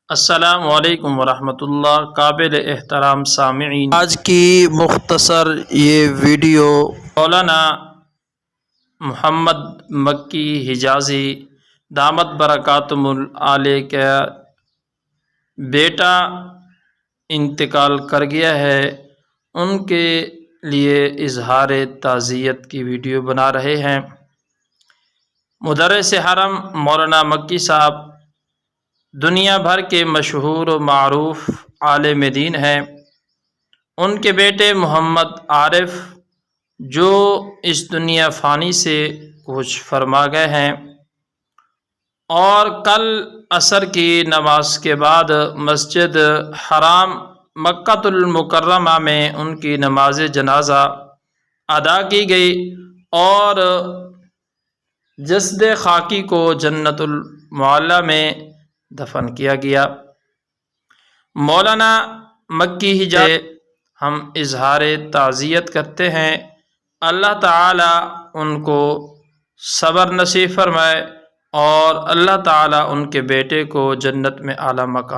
السلام علیکم ورحمۃ اللہ۔ قابل احترام سامعین، آج کی مختصر یہ ویڈیو مولانا محمد مکی حجازی دامت برکاتہم العالیہ کا بیٹا انتقال کر گیا ہے، ان کے لیے اظہار تعزیت کی ویڈیو بنا رہے ہیں۔ مدرس حرم مولانا مکی صاحب دنیا بھر کے مشہور و معروف عالم دین ہیں۔ ان کے بیٹے محمد عارف جو اس دنیا فانی سے کوچ فرما گئے ہیں، اور کل عصر کی نماز کے بعد مسجد حرام مکہ المکرمہ میں ان کی نماز جنازہ ادا کی گئی اور جسد خاکی کو جنت المعلی میں دفن کیا گیا۔ مولانا مکی حجازی ہم اظہار تعزیت کرتے ہیں، اللہ تعالی ان کو صبر نصیب فرمائے اور اللہ تعالی ان کے بیٹے کو جنت میں اعلیٰ مقام